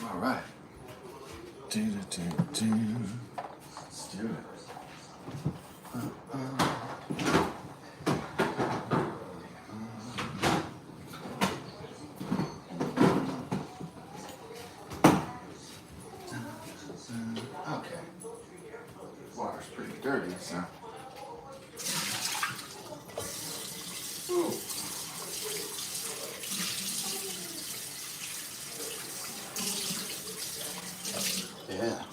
All right. Let's do it. Okay. Water's pretty dirty, so. Ooh. Yeah.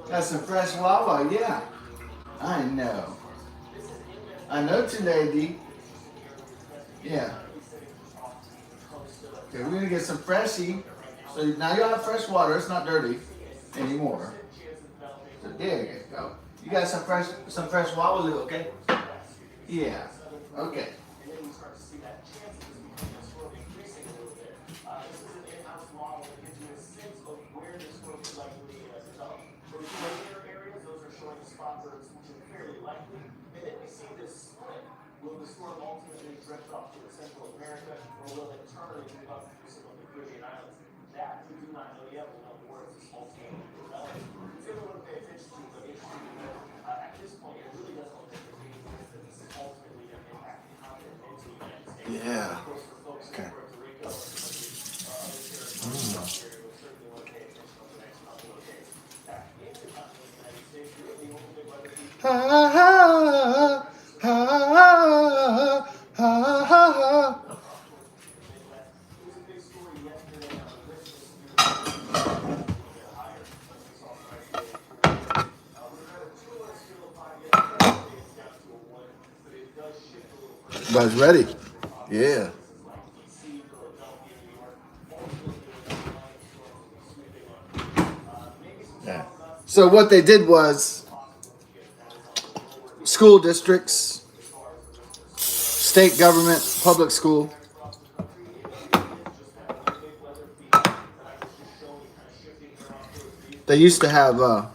Got some fresh Wawa, yeah. I know. I know today, D. Yeah. Okay, we're gonna get some freshy. So now you have fresh water. It's not dirty anymore. So there you go. You got some fresh Wawa, Lou, okay? Yeah. Okay. Will the storm ultimately drift off to Central America, or will it turn and move up through some of the Caribbean islands? That we do not know yet. We'll know more as this ultimately develops. It's going to pay attention to, but interesting to know at this point, it really doesn't look like there's any chance that this is ultimately going to impact the continent into the United States. Yeah. Of course, for folks in Puerto Rico and some of the other territories, we'll certainly want to pay attention over the next couple of days. Back in the continent of the United States, really the only big weather feature. You guys ready? Yeah. Yeah. So what they did was school districts, state government, public school, they used to have, a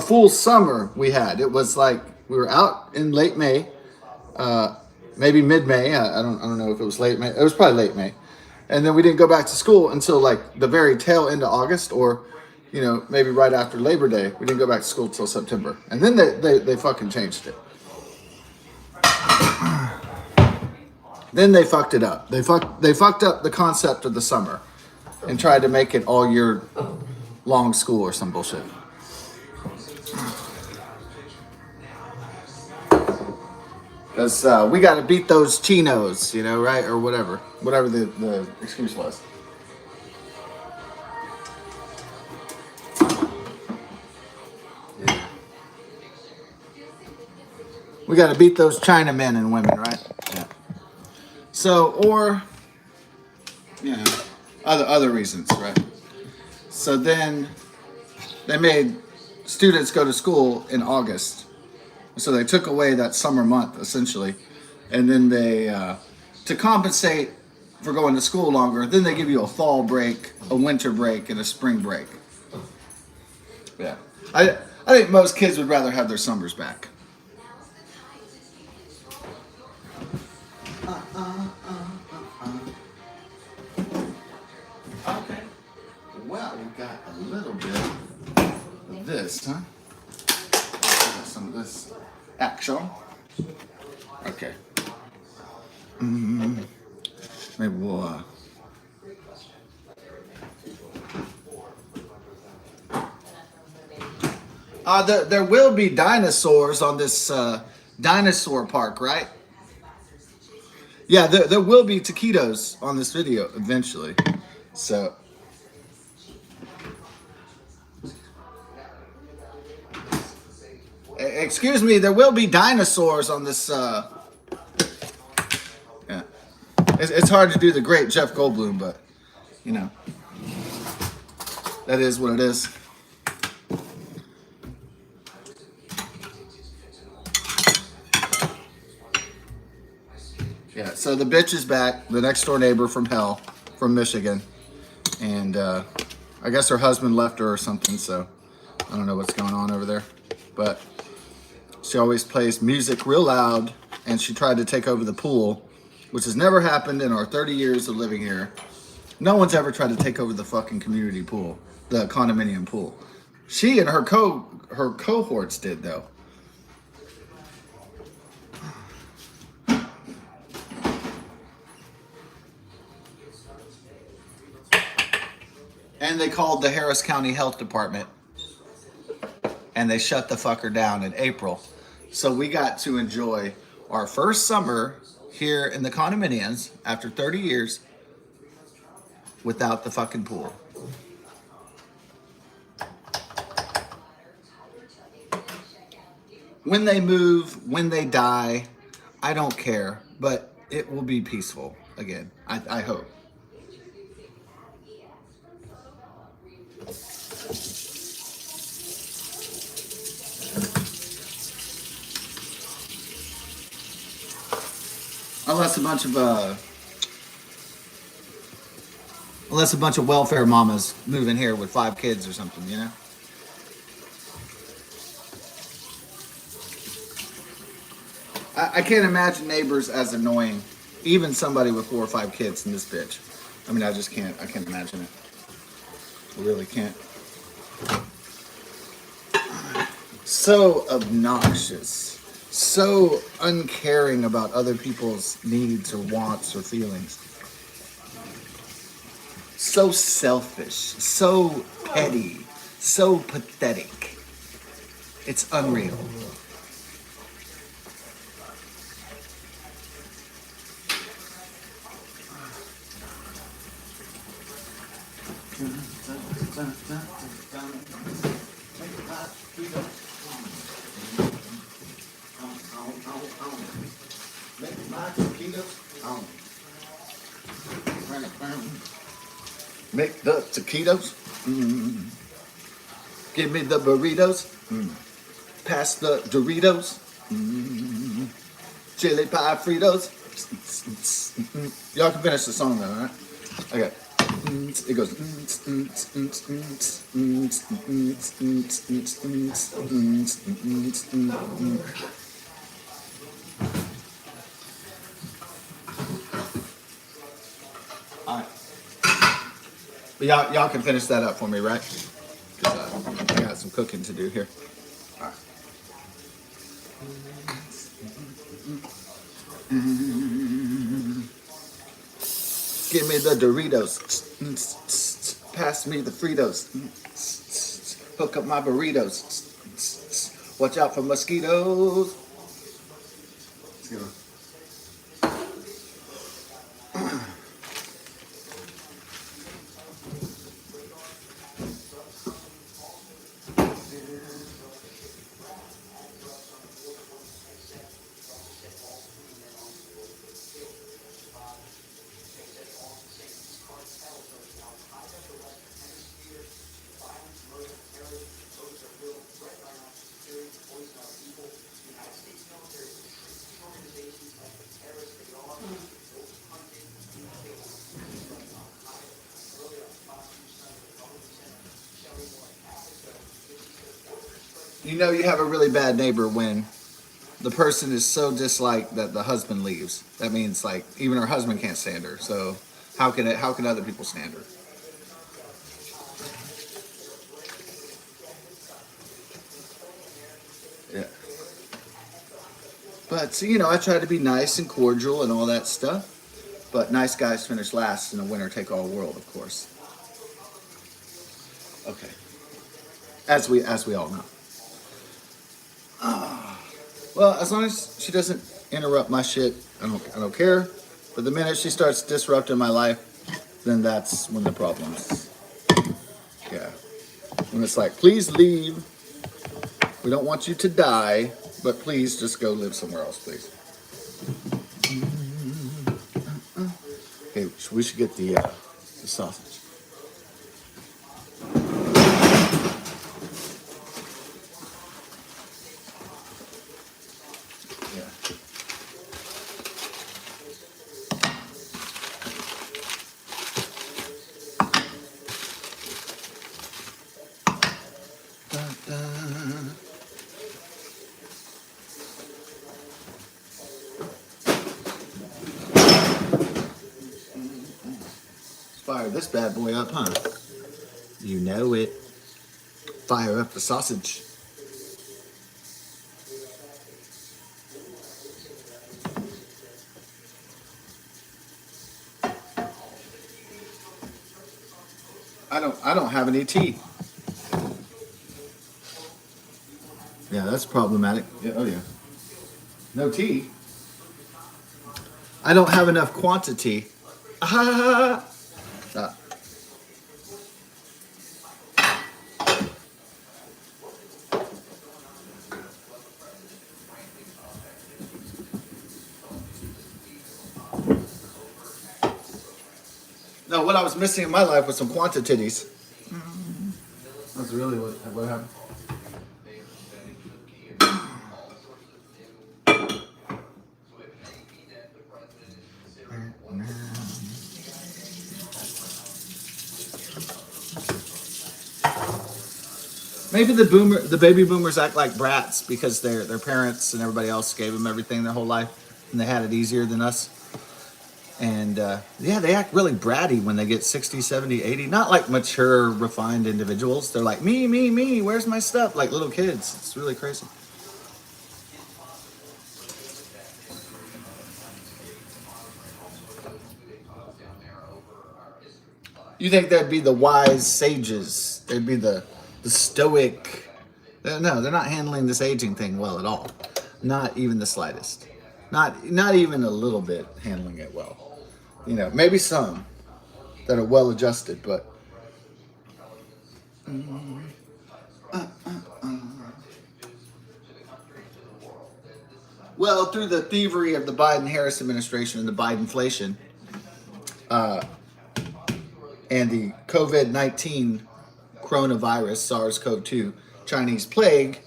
full summer we had. It was like we were out in late May, maybe mid-May. I don't know if it was late May. It was probably late May. And then we didn't go back to school until like the very tail end of August, or, maybe right after Labor Day. We didn't go back to school until September. And then they fucking changed it. Then they fucked it up. They fucked up the concept of the summer and tried to make it all year long school or some bullshit. Because we got to beat those chinos, right? Or whatever the excuse was. Yeah. We got to beat those China men and women, right? Yeah. So, or, other reasons, right? So then they made students go to school in August. So they took away that summer month, essentially. And then they, to compensate for going to school longer, then they give you a fall break, a winter break, and a spring break. Yeah. I think most kids would rather have their summers back. Okay. Well, we got a little bit of this, huh? Got some of this action. Okay. Maybe we'll. There will be dinosaurs on this dinosaur park, right? Yeah, there will be taquitos on this video eventually. So, excuse me, there will be dinosaurs on this. Yeah, it's hard to do the great Jeff Goldblum, but you know, that is what it is. Yeah, so the bitch is back, the next door neighbor from hell, from Michigan. And I guess her husband left her or something, so I don't know what's going on over there. But she always plays music real loud, and she tried to take over the pool, which has never happened in our 30 years of living here. No one's ever tried to take over the fucking community pool, the condominium pool. She and her cohorts did, though. And they called the Harris County Health Department, and they shut the fucker down in April. So we got to enjoy our first summer here in the condominiums after 30 years without the fucking pool. When they move, when they die, I don't care, but it will be peaceful again. I hope. Unless a bunch of welfare mamas move in here with 5 kids or something, you know? I can't imagine neighbors as annoying, even somebody with 4 or 5 kids in this bitch. I mean, I just can't. I can't imagine it. I really can't. So obnoxious. So uncaring about other people's needs or wants or feelings. So selfish. So petty. So pathetic. It's unreal. Make the taquitos. Give me the burritos. Pass the Doritos. Chili pie Fritos. Y'all can finish the song though, alright? Okay. It goes. Alright. But y'all can finish that up for me, right? Because I got some cooking to do here. Alright. Give me the Doritos. Pass me the Fritos. Hook up my burritos. Watch out for mosquitoes. Let's go. You know you have a really bad neighbor when the person is so disliked that the husband leaves. That means like even her husband can't stand her. So how can other people stand her? Yeah. But so, you know, I try to be nice and cordial and all that stuff. But nice guys finish last in a winner take all world, of course. Okay. As we all know. Well, as long as she doesn't interrupt my shit, I don't care. But the minute she starts disrupting my life, then that's when the problems. Yeah. When it's like, please leave. We don't want you to die, but please just go live somewhere else, please. Okay, we should get the sausage. Yeah. Fire this bad boy up, huh? You know it. Fire up the sausage. I don't have any tea. Yeah, that's problematic. Yeah, oh yeah. No tea. I don't have enough quantity. Ah. Ah. No, what I was missing in my life was some quantities. That's really what happened. Maybe the baby boomers act like brats because their parents and everybody else gave them everything their whole life, and they had it easier than us. And yeah, they act really bratty when they get 60, 70, 80. Not like mature, refined individuals. They're like, me, me, me, where's my stuff? Like little kids. It's really crazy. You think they'd be the wise sages? They'd be the stoic. No, they're not handling this aging thing well at all. Not even the slightest. Not even a little bit handling it well. You know, maybe some that are well adjusted, but well, through the thievery of the Biden-Harris administration and the Bidenflation and the COVID-19 coronavirus, SARS-CoV-2 Chinese plague,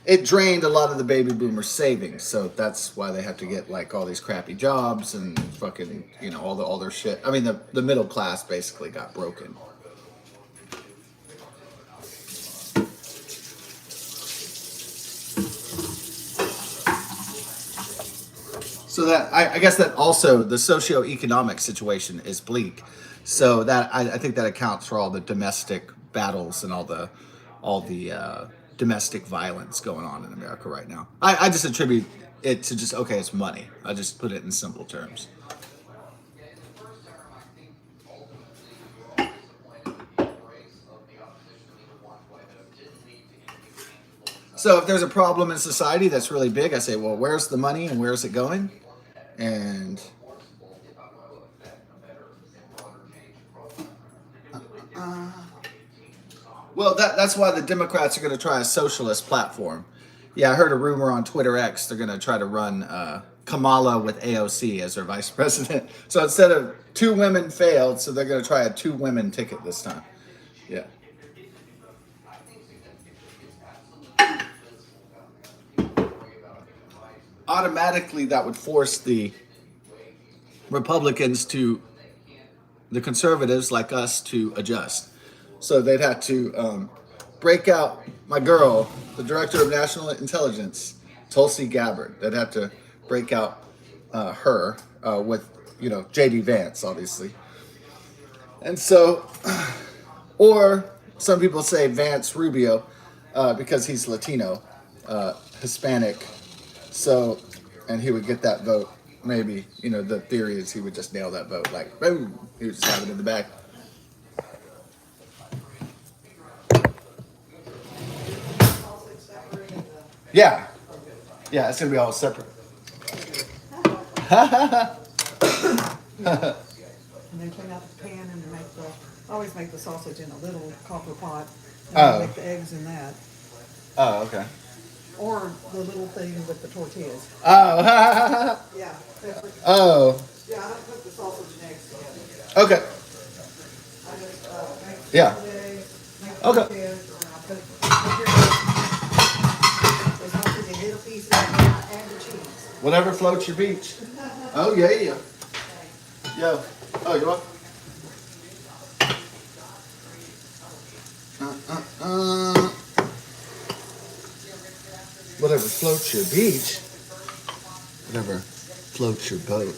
it drained a lot of the baby boomers' savings. So that's why they have to get like all these crappy jobs and fucking, you know, all their shit. I mean, the middle class basically got broken. So that I guess that also the socioeconomic situation is bleak. So that I think that accounts for all the domestic battles and all the domestic violence going on in America right now. I just attribute it to just okay, it's money. I just put it in simple terms. So if there's a problem in society that's really big, I say, well, where's the money and where's it going? And well, that's why the Democrats are going to try a socialist platform. Yeah, I heard a rumor on Twitter X they're going to try to run Kamala with AOC as their vice president. So instead of two women failed, so they're going to try a two women ticket this time. Yeah. Automatically, that would force the Republicans to, the conservatives like us, to adjust. So they'd have to break out my girl, the director of national intelligence, Tulsi Gabbard. They'd have to break out her with, J.D. Vance, obviously. And so, or some people say Vance Rubio because he's Latino, Hispanic. So, and he would get that vote. Maybe, the theory is he would just nail that vote. Like, boom, he would just have it in the bag. Yeah. Yeah, it's going to be all separate. And then clean out the pan and make I always make the sausage in a little copper pot. And Oh. make the eggs in that. Oh, okay. Or the little thing with the tortillas. Oh. Yeah. Oh. Yeah, I don't cook the sausage and eggs together. Okay. I just make Yeah. the eggs, make the Okay. tortillas, and I put the sausage in little pieces and I add the cheese. Whatever floats your beach. Oh, yeah. Yo. Oh, you want? Whatever floats your beach. Whatever floats your boat.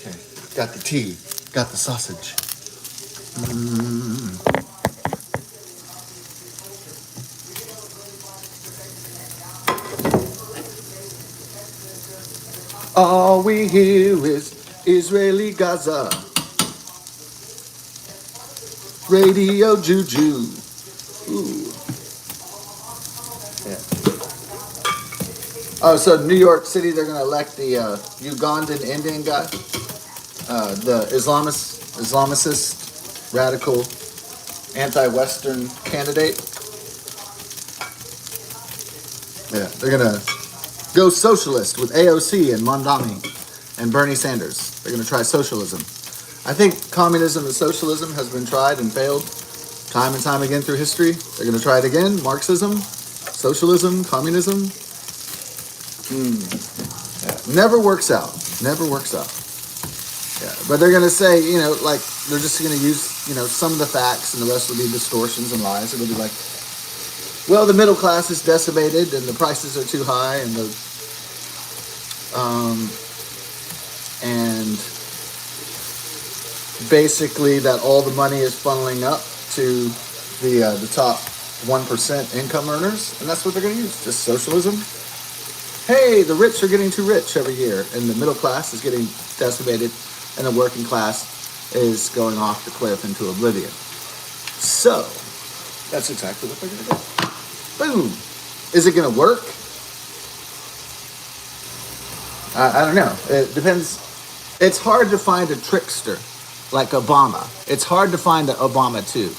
Okay. Got the tea. Got the sausage. All we hear is Israeli Gaza. Radio Juju. Ooh. Yeah. Oh, so New York City, they're going to elect the Ugandan Indian guy, the Islamicist, radical, anti-Western candidate. Yeah, they're going to go socialist with AOC and Mondani and Bernie Sanders. They're going to try socialism. I think communism and socialism has been tried and failed time and time again through history. They're going to try it again. Marxism, socialism, communism. Yeah. Never works out. Never works out. Yeah. But they're going to say, like, they're just going to use, some of the facts and the rest will be distortions and lies. It'll be like, well, the middle class is decimated and the prices are too high and and basically that all the money is funneling up to the top 1% income earners, and that's what they're going to use, just socialism. Hey, the rich are getting too rich every year, and the middle class is getting decimated, and the working class is going off the cliff into oblivion. So, that's exactly what they're going to do. Boom. Is it going to work? I don't know. It depends. It's hard to find a trickster like Obama. It's hard to find an Obama too.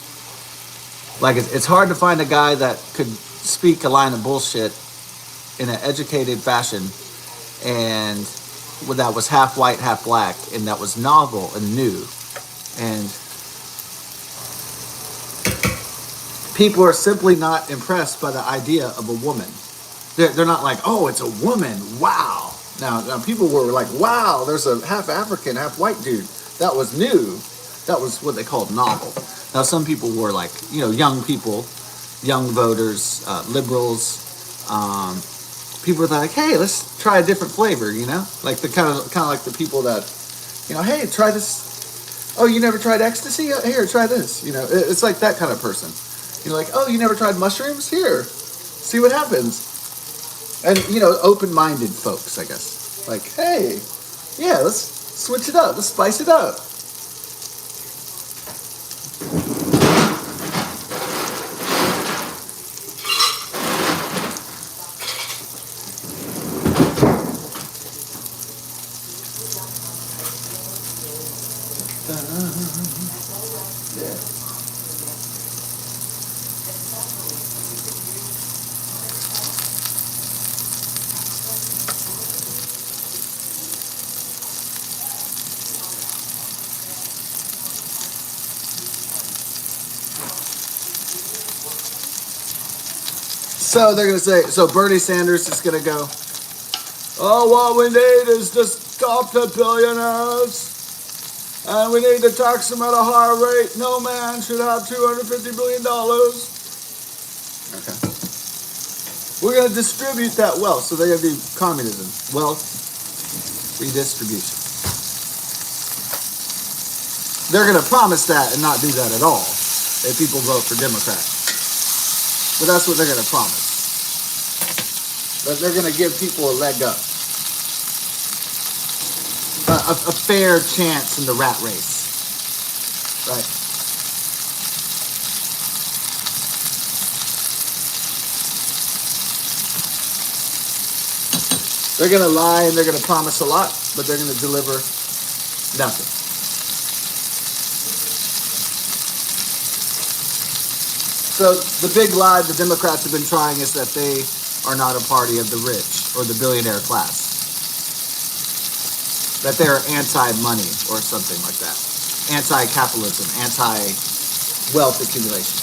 Like it's hard to find a guy that could speak a line of bullshit in an educated fashion and that was half white, half black, and that was novel and new. And people are simply not impressed by the idea of a woman. They're not like, oh, it's a woman. Wow. Now people were like, wow, there's a half African, half white dude. That was new. That was what they called novel. Now, some people were like, young people, young voters, liberals. People were like, hey, let's try a different flavor, like the kind of like the people that, hey, try this. Oh, you never tried ecstasy? Here, try this. It's like that kind of person. Like, oh, you never tried mushrooms? Here, see what happens. And, open-minded folks, I guess. Like, hey, yeah, let's switch it up. Let's spice it up. Yeah. So they're gonna say. So Bernie Sanders is gonna go. Oh, what we need is to stop the billionaires. And we need to tax them at a higher rate. No man should have $250 billion. Okay. We're going to distribute that wealth. So they're going to do communism. Wealth redistribution. They're going to promise that and not do that at all if people vote for Democrat. But that's what they're going to promise. But they're going to give people a leg up. A fair chance in the rat race. Right. They're going to lie and they're going to promise a lot, but they're going to deliver nothing. So the big lie the Democrats have been trying is that they are not a party of the rich or the billionaire class. That they're anti-money or something like that. Anti-capitalism, anti-wealth accumulation.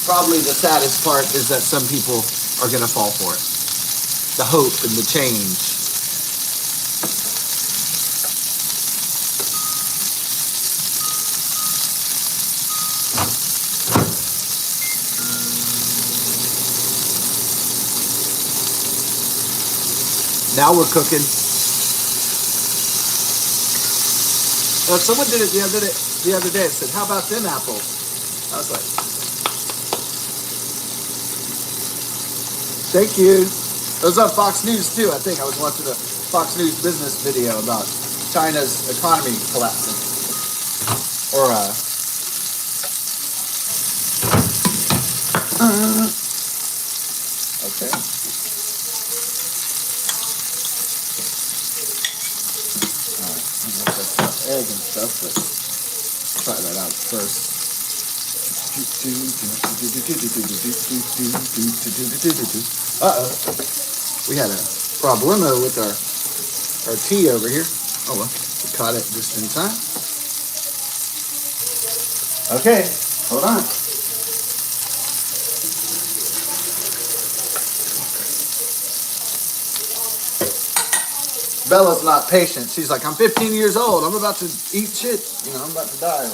Probably the saddest part is that some people are going to fall for it. The hope and the change. Now we're cooking. Someone did it the other day. Said, "How about them apples?" I was like, "Thank you." It was on Fox News too. I think I was watching a Fox News business video about China's economy collapsing. Or okay. Egg and stuff, but try that out first. Uh-oh. We had a problemo with our tea over here. Oh well, we caught it just in time. Okay, hold on. Bella's not patient. She's like, I'm 15 years old. I'm about to eat shit. I'm about to die.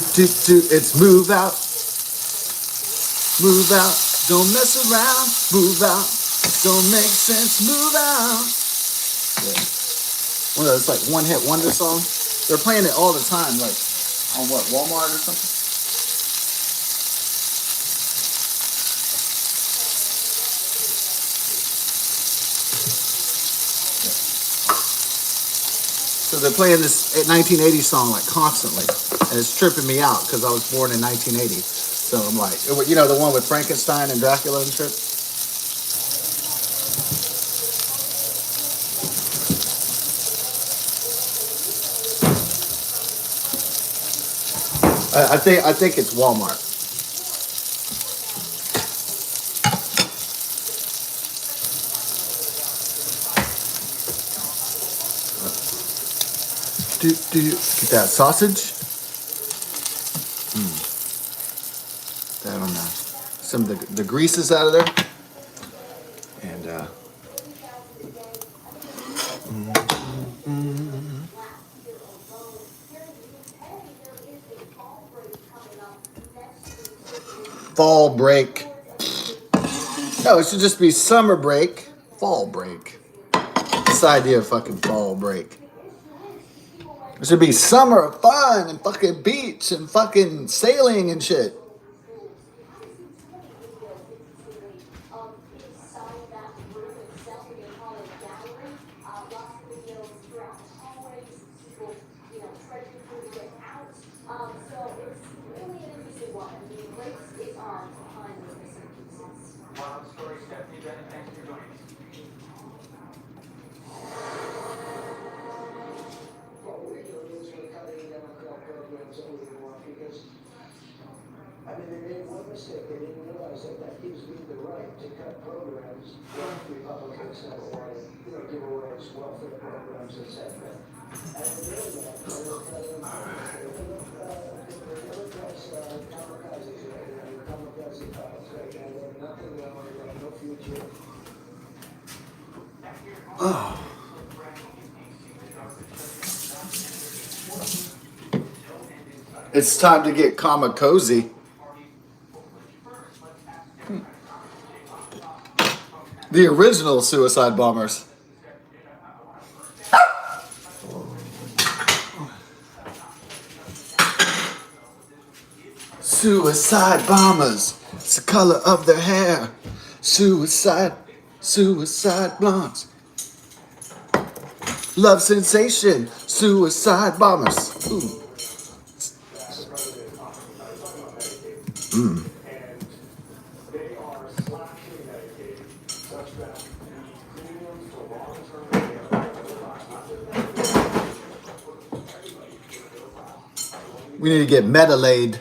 It's move out. Move out, don't mess around. Move out, don't make sense. Move out. Yeah. One of those like one-hit wonder songs. They're playing it all the time, like on what, Walmart or something? Yeah. So they're playing this 1980 song like constantly, and it's tripping me out because I was born in 1980. So I'm like, the one with Frankenstein and Dracula and shit. I think it's Walmart. Get that sausage. That on some of the greases out of there, and fall break. No, it should just be summer break, fall break. this idea of fucking fall break? It should be summer of fun and fucking beach and fucking sailing and shit. I mean, they made one mistake. They didn't realize that that gives me the right to cut programs that Republicans never wanted, give away as welfare programs, etc. And they did that. The Democrats kamikazes right now. The kamikaze pilots right now. They have nothing going. They have no future. Oh. It's time to get cozy. The original suicide bombers. Suicide bombers. It's the color of their hair. Suicide blondes. Love sensation. Suicide bombers. Ooh. We need to get meta-laid.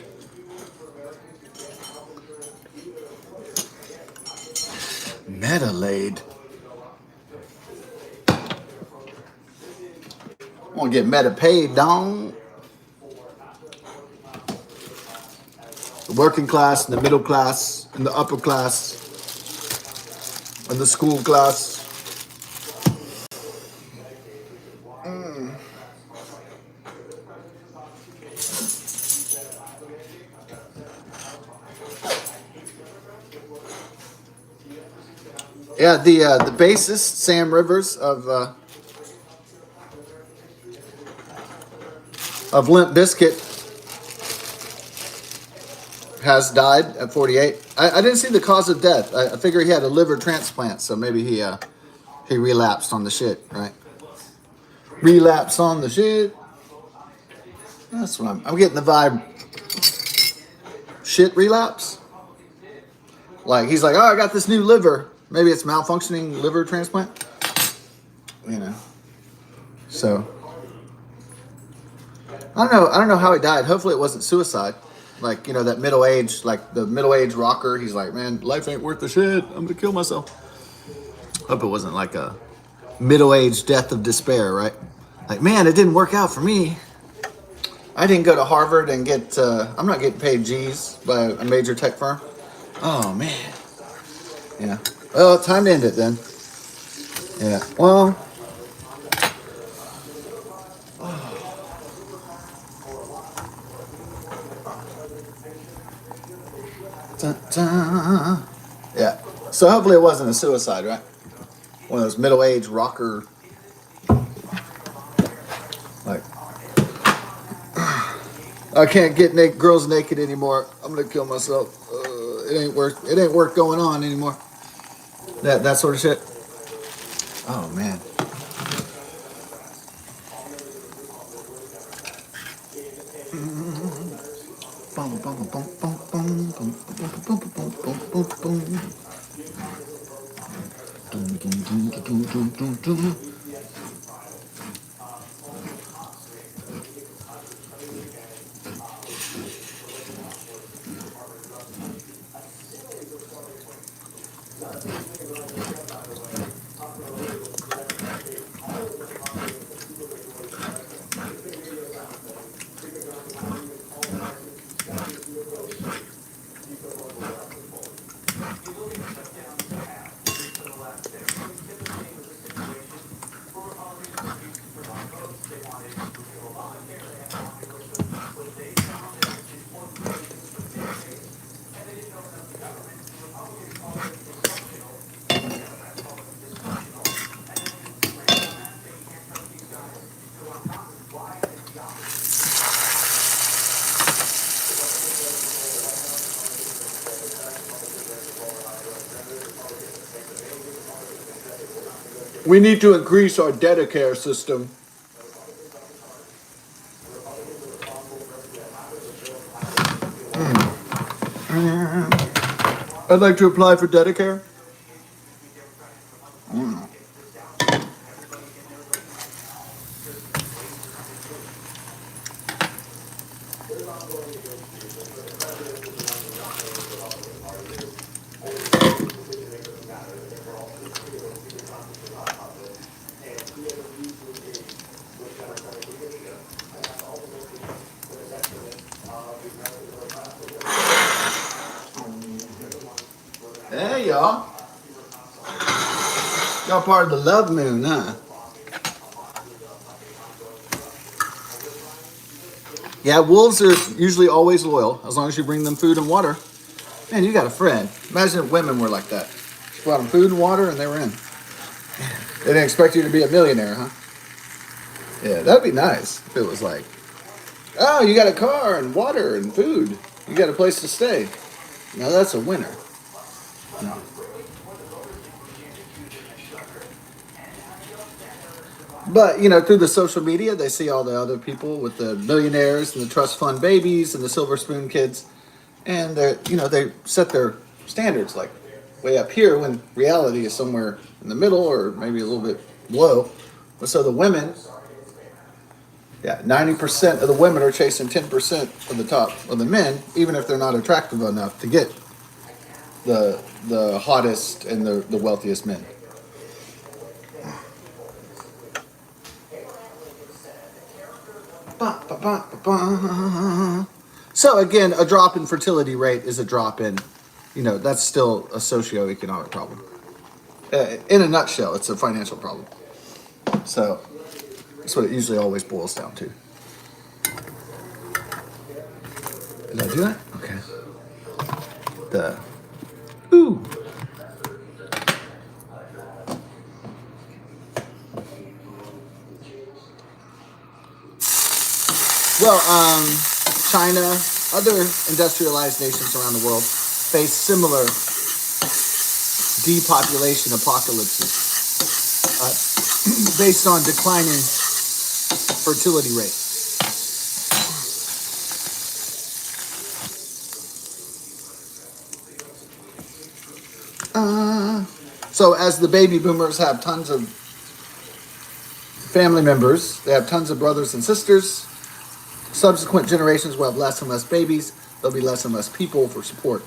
Meta-laid. I want to get meta-paid, dong. The working class, and the middle class, and the upper class, and the school class. Yeah, the bassist Sam Rivers of Limp Bizkit has died at 48. I didn't see the cause of death. I figure he had a liver transplant, so maybe he relapsed on the shit, right? Relapse on the shit. That's what I'm getting the vibe. Shit relapse. Like he's like, oh, I got this new liver. Maybe it's malfunctioning liver transplant. So I don't know how he died. Hopefully it wasn't suicide. Like, that the middle-aged rocker, he's like, man, life ain't worth the shit. I'm gonna kill myself. Hope it wasn't like a middle-aged death of despair, right? Like, man, it didn't work out for me. I didn't go to Harvard and get, I'm not getting paid G's by a major tech firm. Oh, man. Yeah. Well, time to end it then. Yeah. Well. Dun, dun. Yeah. So hopefully it wasn't a suicide, right? One of those middle-aged rocker. Like, I can't get girls naked anymore. I'm gonna kill myself. It ain't worth going on anymore. That sort of shit. Oh man. We need to increase our Dedicare system. I'd like to apply for Dedicare. Hey, y'all. Y'all part of the love moon, huh? Yeah, wolves are usually always loyal as long as you bring them food and water. Man, you got a friend. Imagine if women were like that. Just brought them food and water and they were in. They didn't expect you to be a millionaire, huh? Yeah, that'd be nice if it was like, oh, you got a car and water and food. You got a place to stay. Now that's a winner. No. But, you know, through the social media, they see all the other people with the millionaires and the trust fund babies and the silver spoon kids. And they're, you know, they set their standards like way up here when reality is somewhere in the middle or maybe a little bit below. But so the women, yeah, 90% of the women are chasing 10% of the top of the men, even if they're not attractive enough to get the hottest and the wealthiest men. Ba, ba, ba, ba, ba. So again, a drop in fertility rate is a drop in, you know, that's still a socioeconomic problem. In a nutshell, it's a financial problem. So that's what it usually always boils down to. Did I do that? Okay. Ooh. Well, China, other industrialized nations around the world face similar depopulation apocalypses based on declining fertility rate. So as the baby boomers have tons of family members, they have tons of brothers and sisters, subsequent generations will have less and less babies, there'll be less and less people for support.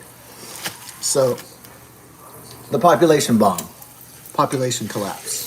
So the population bomb, population collapse.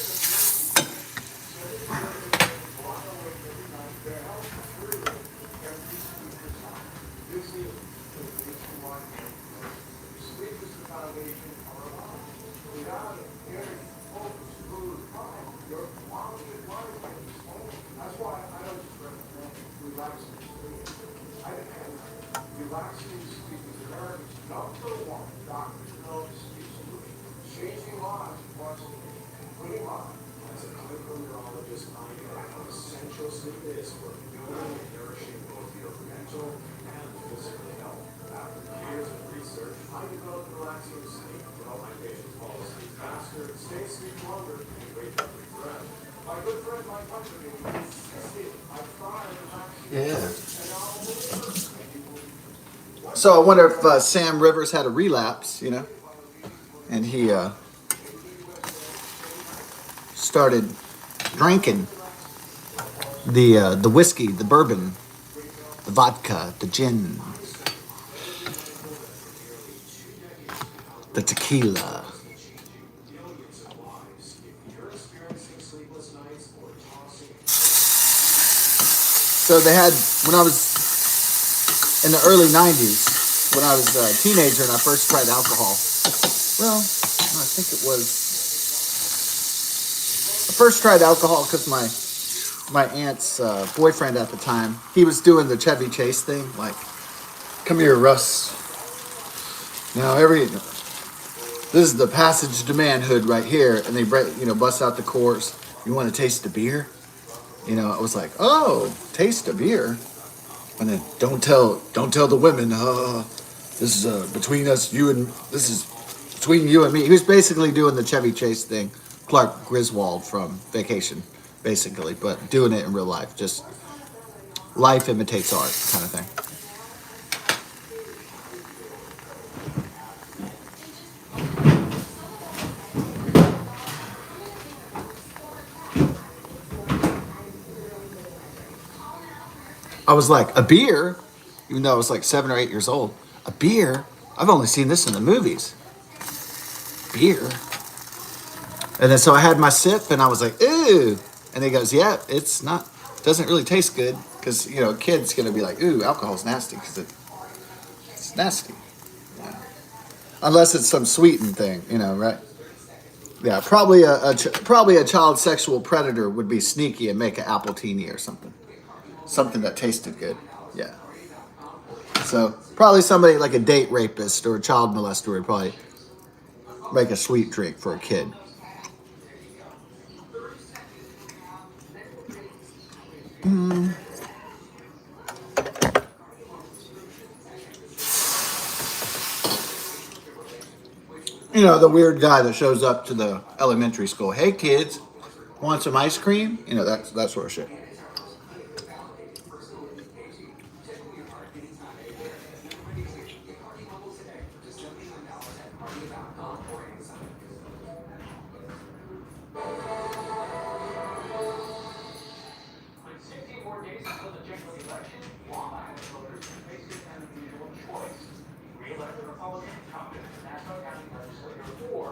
Yeah. So I wonder if Sam Rivers had a relapse, you know, and he started drinking the whiskey, the bourbon, the vodka, the gin, the tequila. So they had, when I was in the early 90s, when I was a teenager and I first tried alcohol. Well, I think it was, I first tried alcohol because my aunt's boyfriend at the time, he was doing the Chevy Chase thing, like, come here, Russ. Now this is the passage to manhood right here, and they bust out the cores. You want to taste the beer? You know, I was like, oh, taste the beer, and then don't tell the women. This is between us, this is between you and me. He was basically doing the Chevy Chase thing, Clark Griswold from Vacation, basically, but doing it in real life. Just life imitates art kind of thing. I was like, a beer, even though I was like 7 or 8 years old, a beer? I've only seen this in the movies. Beer? And then so I had my sip and I was like, ooh. And he goes, yeah, it's not, doesn't really taste good. Because, you know, a kid's going to be like, ooh, alcohol's nasty because it's nasty. Yeah. Unless it's some sweetened thing, you know, right? Yeah, probably probably a child sexual predator would be sneaky and make an apple teeny or something. Something that tasted good. Yeah. So probably somebody like a date rapist or a child molester would probably make a sweet drink for a kid. You know, the weird guy that shows up to the elementary school. Hey kids, want some ice cream? You know, that sort of shit. With 16 more days until the general election, Long Island voters can face an unusual choice. Re-elect the Republican incumbent as Nassau County legislator or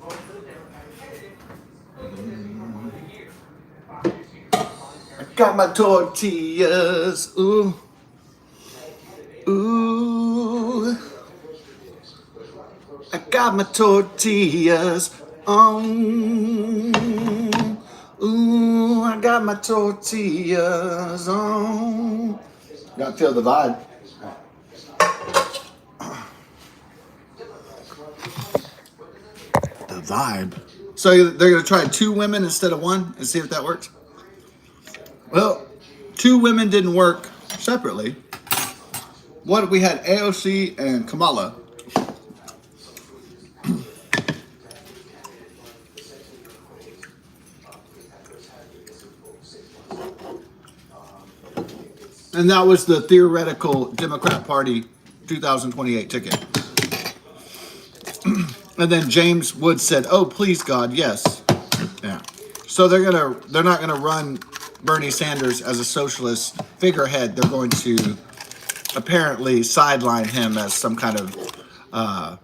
vote for the Democratic candidate who has been missing for more than a year. I got my tortillas. Ooh. Ooh. I got my tortillas on. Ooh, I got my tortillas on. Gotta feel the vibe. The vibe. So they're gonna try 2 women instead of 1 and see if that works? Well, 2 women didn't work separately. What we had AOC and Kamala. And that was the theoretical Democrat Party 2028 ticket. And then James Woods said, "Oh, please God, yes." Yeah. So they're not gonna run Bernie Sanders as a socialist figurehead. They're going to apparently sideline him as some kind of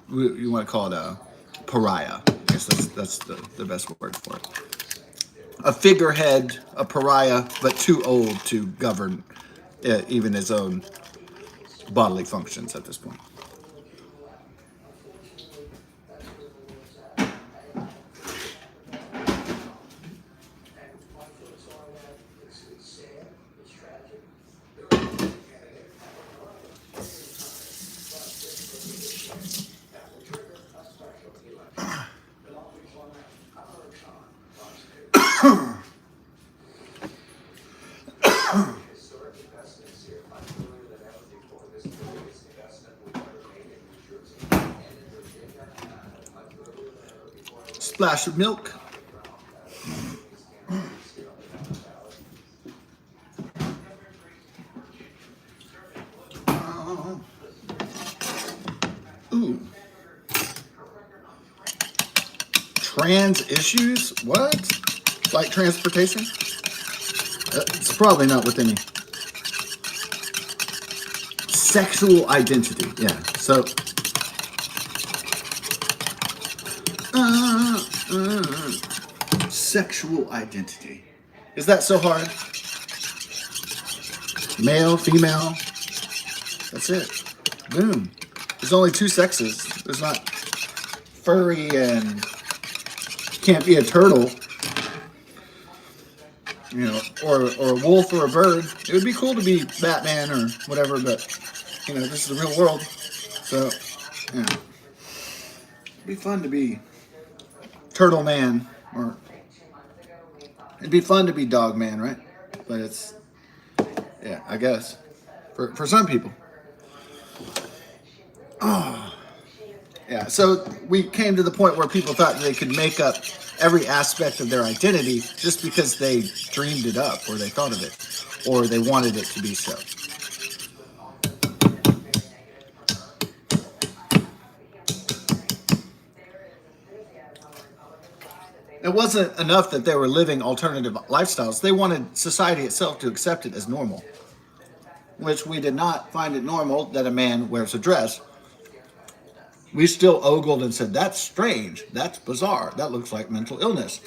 you want to call it a pariah. I guess that's the best word for it. A figurehead, a pariah, but too old to govern even his own bodily functions at this point. Splash of milk. Ooh. Trans issues? What? Like transportation? It's probably not with any. Sexual identity. Yeah. So. Sexual identity. Is that so hard? Male, female. That's it. Boom. There's only 2 sexes. There's not furry and can't be a turtle, you know, or a wolf or a bird. It would be cool to be Batman or whatever, but you know, this is the real world. So, yeah, it'd be fun to be Turtle Man, or it'd be fun to be Dog Man, right? But it's, yeah, I guess for some people. Oh, Yeah, so we came to the point where people thought they could make up every aspect of their identity just because they dreamed it up or they thought of it or they wanted it to be so. It wasn't enough that they were living alternative lifestyles. They wanted society itself to accept it as normal, which we did not find it normal that a man wears a dress. We still ogled and said, that's strange, that's bizarre, that looks like mental illness.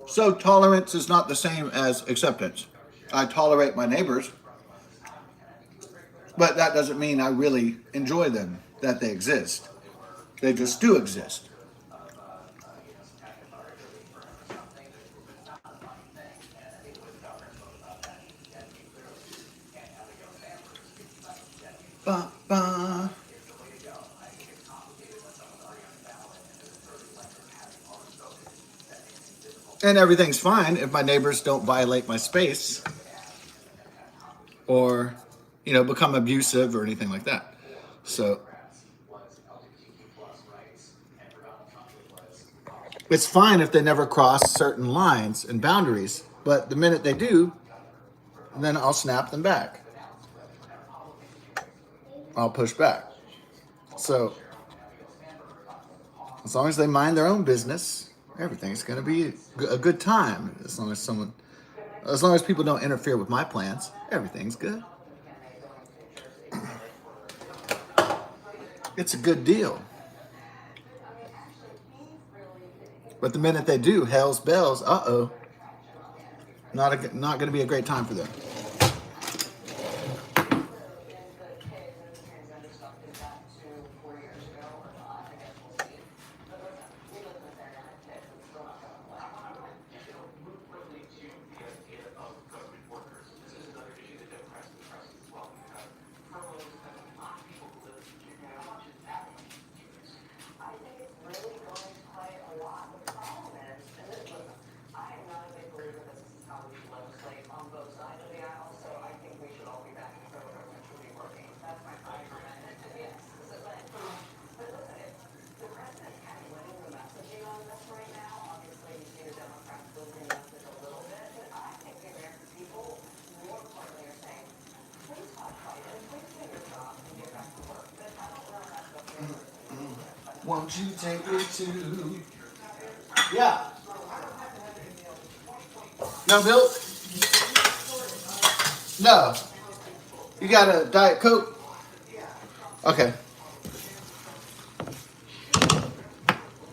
So tolerance is not the same as acceptance. I tolerate my neighbors, but that doesn't mean I really enjoy them, that they exist. They just do exist. Ba, ba. And everything's fine if my neighbors don't violate my space or, become abusive or anything like that. So it's fine if they never cross certain lines and boundaries, but the minute they do, then I'll snap them back. I'll push back. So as long as they mind their own business, everything's going to be a good time. As long as people don't interfere with my plans, everything's good. It's a good deal. But the minute they do, hell's bells, not going to be a great time for them. Won't you take me to? Yeah. No milk? No. You got a Diet Coke? Okay.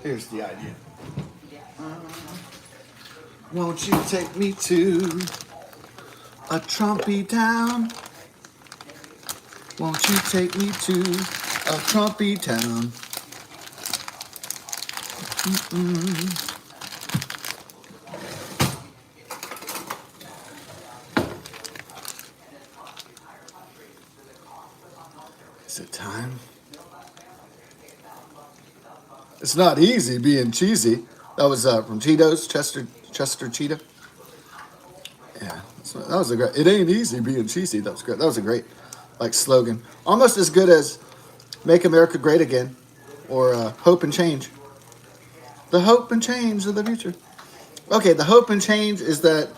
Here's the idea. Won't you take me to a Trumpy town? Won't you take me to a Trumpy town? Is it time? It's not easy being cheesy. That was from Cheetos, Chester Cheetah. Yeah, that was a great. It ain't easy being cheesy. That was great. That was a great, slogan. Almost as good as "Make America Great Again" or "Hope and Change." The hope and change of the future. Okay, the hope and change is that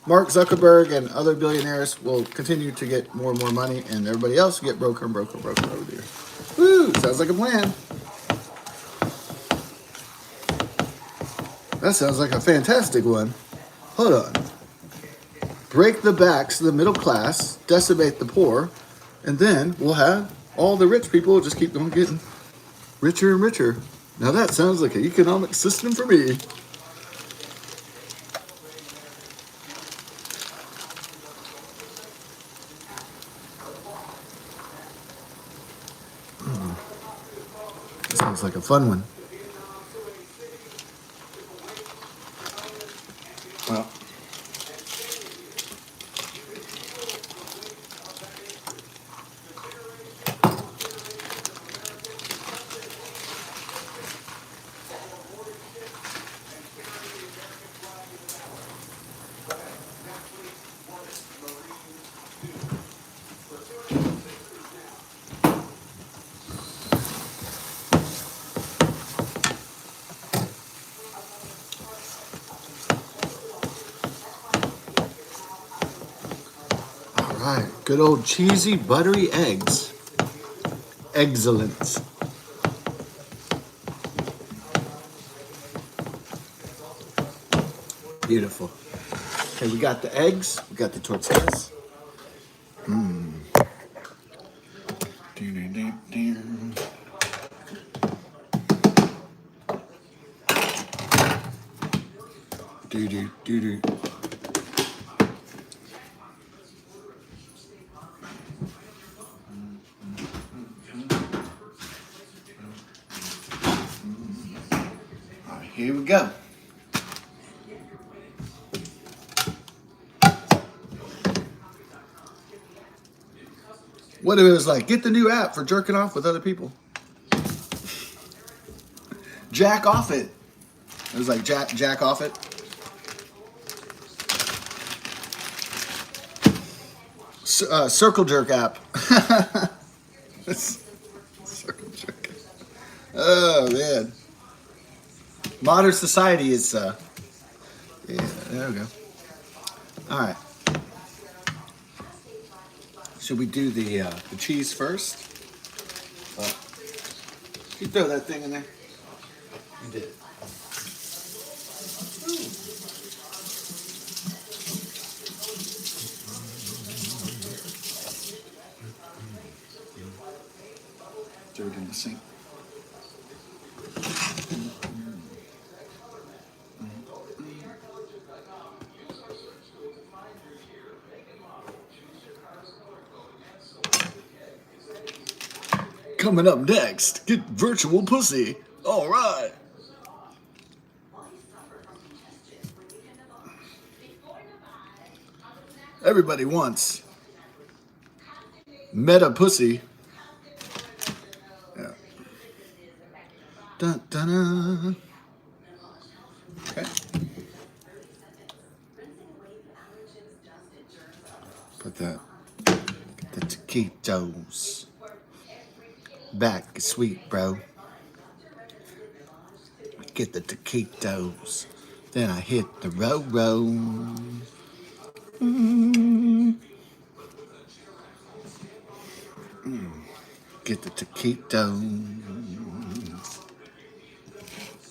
Mark Zuckerberg and other billionaires will continue to get more and more money, and everybody else get broker over there. Woo! Sounds like a plan. That sounds like a fantastic one. Hold on. Break the backs of the middle class, decimate the poor, and then we'll have all the rich people just keep on getting richer and richer. Now that sounds like an economic system for me. That sounds like a fun one. Well, Good old cheesy, buttery eggs. Excellent. Beautiful. Okay, we got the eggs. We got the tortillas. Mmm. Do. All right, here we go. What if it was like, get the new app for jerking off with other people? Jack off it. It was like jack off it. Circle jerk app. Circle jerk. Oh man. Modern society is yeah, there we go. All right. Should we do the cheese first? You throw that thing in there. You did. Throw it in the sink. Coming up next, get virtual pussy. All right. Everybody wants meta pussy. Yeah. Dun, dun, dun. Okay. Put that. Get the taquitos. Back, sweet, bro. Get the taquitos. Then I hit the row. Get the taquitos.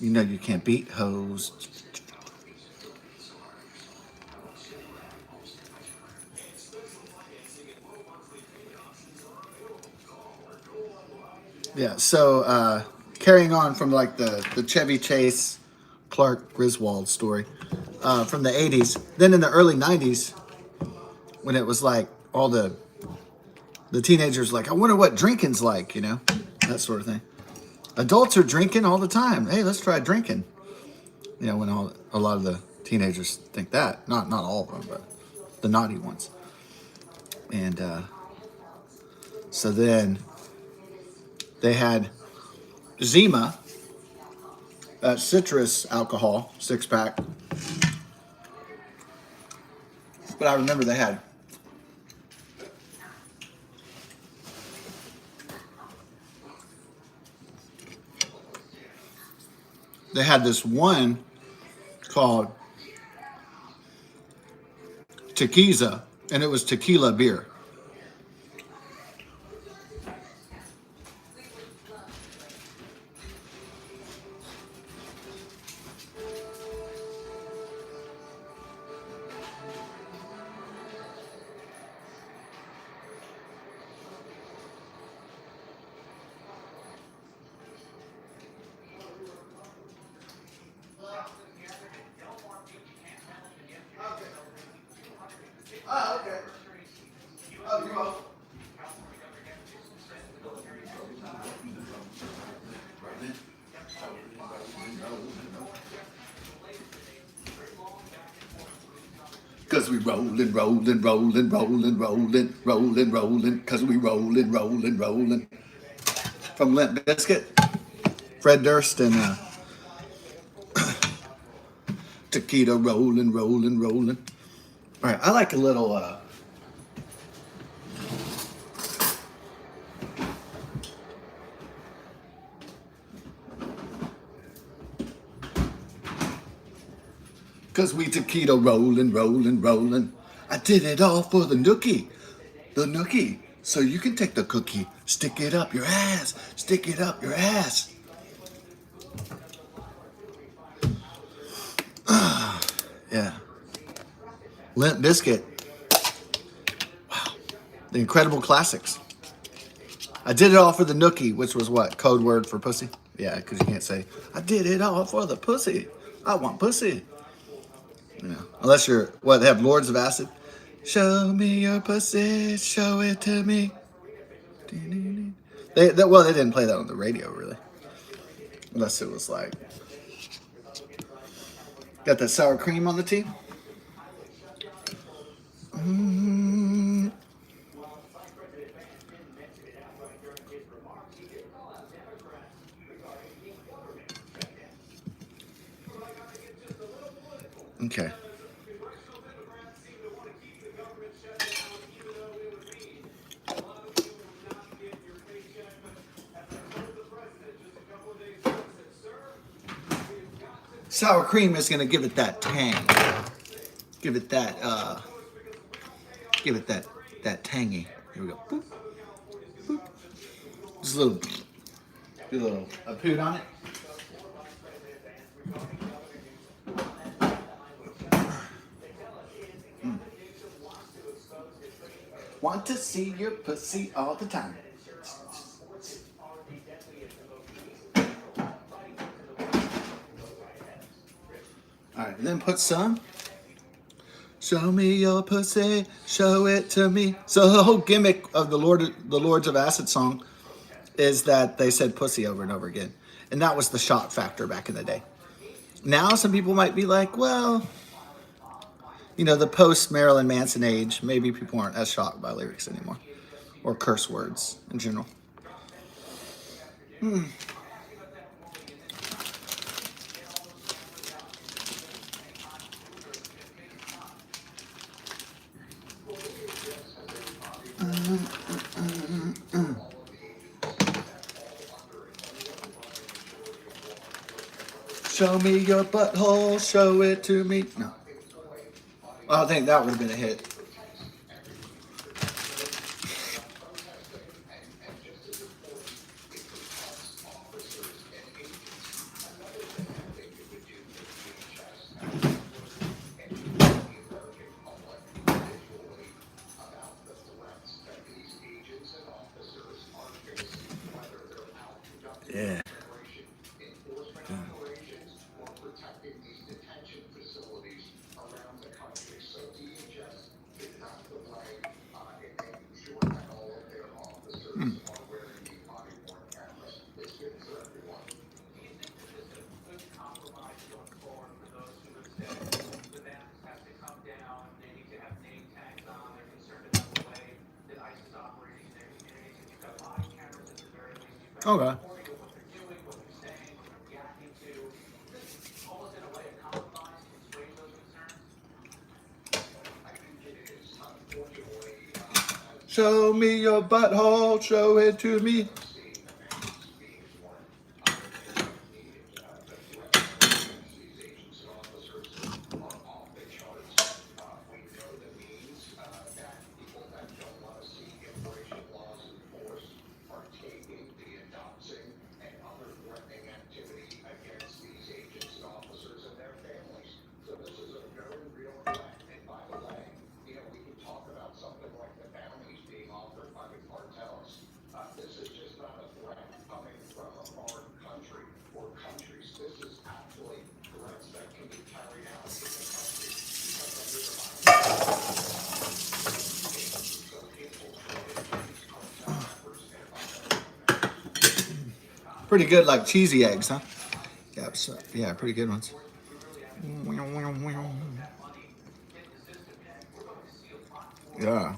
You know you can't beat hoes. Yeah, so carrying on from like the Chevy Chase, Clark Griswold story from the 80s. Then in the early 90s, when it was like all the teenagers like, I wonder what drinking's like, you know, that sort of thing. Adults are drinking all the time. Hey, let's try drinking. You know, when a lot of the teenagers think that. Not all of them, but the naughty ones. And so then they had Zima, citrus alcohol, 6-pack. But I remember they had this one called Tequiza, and it was tequila beer. Oh, okay. Oh, you're welcome. Cause we rollin', cause we rollin'. From Limp Bizkit, Fred Durst and Taquito rollin'. All right, I like a little cause we taquito rollin'. I did it all for the nookie. the nookie. So you can take the cookie, stick it up your ass, stick it up your ass. Yeah. Limp Biscuit. Wow. The Incredible Classics. I did it all for the nookie, which was what? Code word for pussy? Yeah, because you can't say, I did it all for the pussy. I want pussy. You know, unless you're, what, they have Lords of Acid? Show me your pussy, show it to me. Well, they didn't play that on the radio, really. Unless it was like, got that sour cream on the tea? Mm. Okay. Sour cream is going to give it that tang. Give it that, that tangy. Here we go. Boop, boop. Just a little, a poot on it. Want to see your pussy all the time. All right, and then put some. Show me your pussy, show it to me. So the whole gimmick of the Lords of Acid song is that they said pussy over and over again. And that was the shock factor back in the day. Now some people might be like, well, you know, the post Marilyn Manson age, maybe people aren't as shocked by lyrics anymore. Or curse words in general. Show me your butthole, show it to me. No. I think that would have been a hit. Yeah. Okay. Show me your butthole, show it to me. Pretty good, like cheesy eggs, huh? Yeah, so, yeah, pretty good ones. Yeah.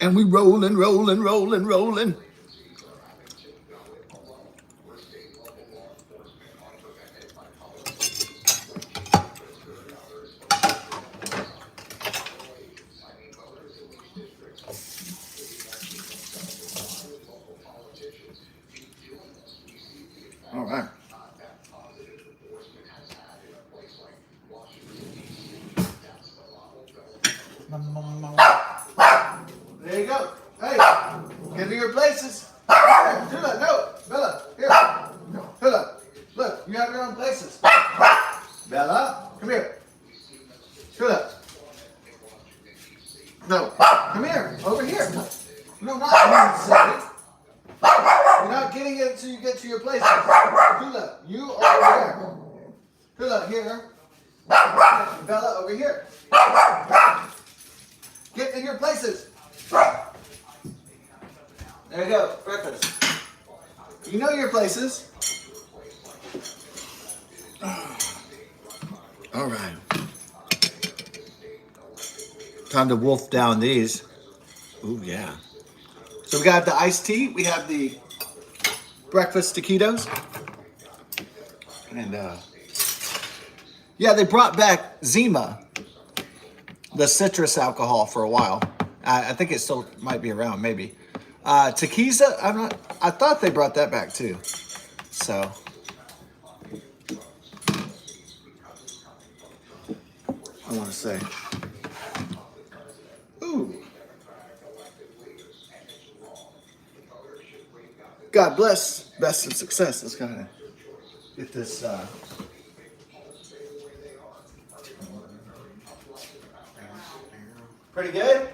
And we rolling, rolling, rolling, rolling. All right. There you go. Hey, get to your places. Here, Tula, no. Bella, here. Tula, look, you have your own places. Bella, come here. Tula. No, come here, over here. No, not inside. You're not getting it until you get to your places. Tula, you are over there. Tula, here. Bella, over here. Get in your places. There you go, breakfast. You know your places. All right. Time to wolf down these. Ooh, yeah. So we got the iced tea. We have the breakfast taquitos. And, yeah, they brought back Zima, the citrus alcohol, for a while. I think it still might be around, maybe. Tequiza, I thought they brought that back too. So. I want to say. Ooh. God bless. Best of success. Let's kind of get this. Pretty good?